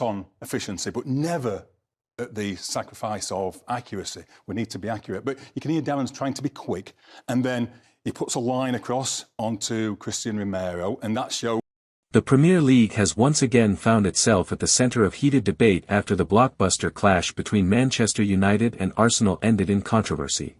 on efficiency, but never at the sacrifice of accuracy. We need to be accurate. But you can hear Darren's trying to be quick, and then he puts a line across onto Christian Romero, and that shows. The Premier League has once again found itself at the centre of heated debate after the blockbuster clash between Manchester United and Arsenal ended in controversy.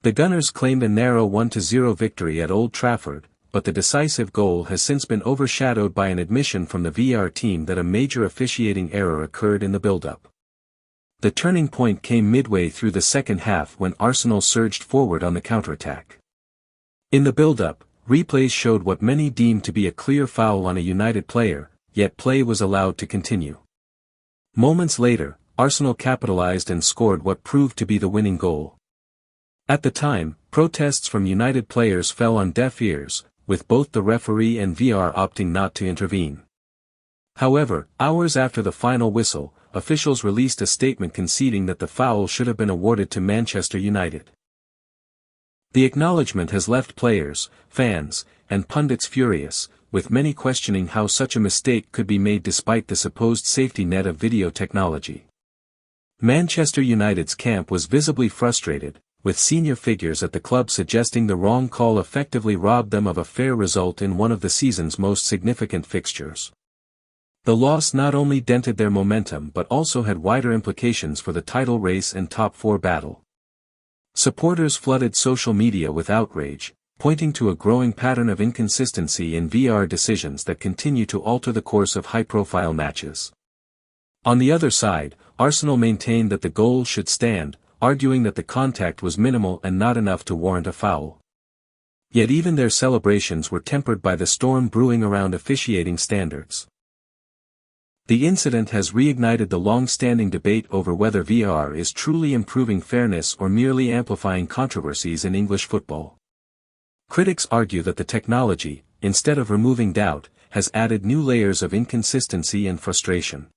The Gunners claimed a narrow 1-0 victory at Old Trafford, but the decisive goal has since been overshadowed by an admission from the VAR team that a major officiating error occurred in the build-up. The turning point came midway through the second half when Arsenal surged forward on the counter-attack. In the build-up, replays showed what many deemed to be a clear foul on a United player, yet play was allowed to continue. Moments later, Arsenal capitalized and scored what proved to be the winning goal. At the time, protests from United players fell on deaf ears, with both the referee and VAR opting not to intervene. However, hours after the final whistle, officials released a statement conceding that the foul should have been awarded to Manchester United. The acknowledgement has left players, fans, and pundits furious, with many questioning how such a mistake could be made despite the supposed safety net of video technology. Manchester United's camp was visibly frustrated, with senior figures at the club suggesting the wrong call effectively robbed them of a fair result in one of the season's most significant fixtures. The loss not only dented their momentum but also had wider implications for the title race and top four battle. Supporters flooded social media with outrage, pointing to a growing pattern of inconsistency in VAR decisions that continue to alter the course of high-profile matches. On the other side, Arsenal maintained that the goal should stand, arguing that the contact was minimal and not enough to warrant a foul. Yet even their celebrations were tempered by the storm brewing around officiating standards. The incident has reignited the long-standing debate over whether VAR is truly improving fairness or merely amplifying controversies in English football. Critics argue that the technology, instead of removing doubt, has added new layers of inconsistency and frustration.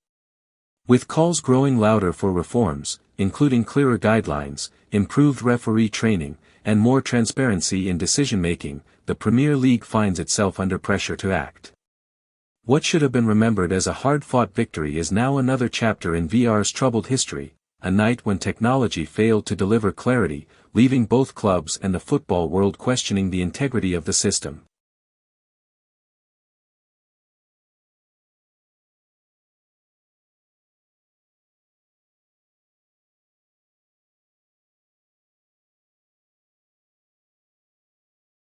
With calls growing louder for reforms, including clearer guidelines, improved referee training, and more transparency in decision-making, the Premier League finds itself under pressure to act. What should have been remembered as a hard-fought victory is now another chapter in VAR's troubled history, a night when technology failed to deliver clarity, leaving both clubs and the football world questioning the integrity of the system.